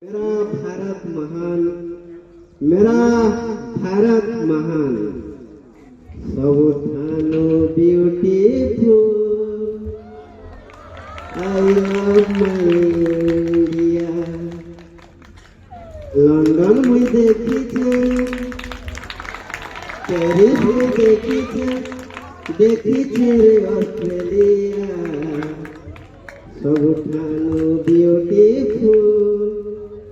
मेरा भारत महान, मेरा भारत महान, सबुठानु beautiful, I love my India. London में देखीछे, पेरिस में देखीछे रे ऑस्ट्रेलिया, सबुठानु beautiful,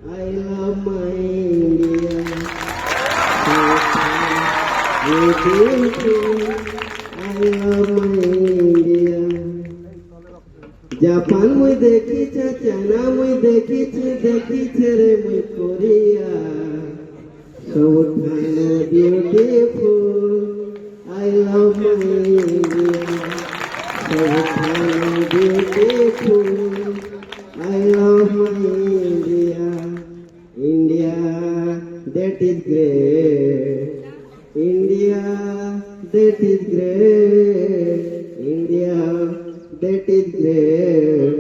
I love my India. Beautiful, I love my India. Japan में देखीछे, चाइना में देखीछे रे मैं कोरिया, सबुठानु beautiful, I love my India. सबुठानु beautiful, I love my India. India, that is great. India, that is great. India, that is great.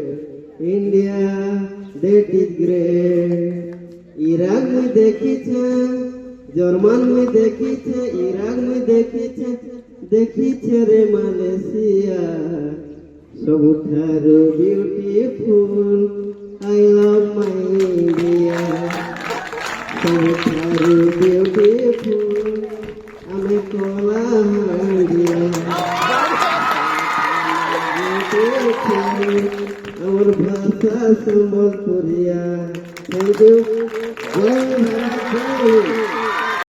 India, that is great. Iraq में देखीछे, जर्मन में देखीछे, इराक में देखीछे रे मालयेशिया, सबुठानु beautiful, I love my India. सबुठानु ब्यूटीफुल, आमे कला हांडिया, আমার ভাষা সম্বলপুরিয়া। Thank you. জয় ভারত।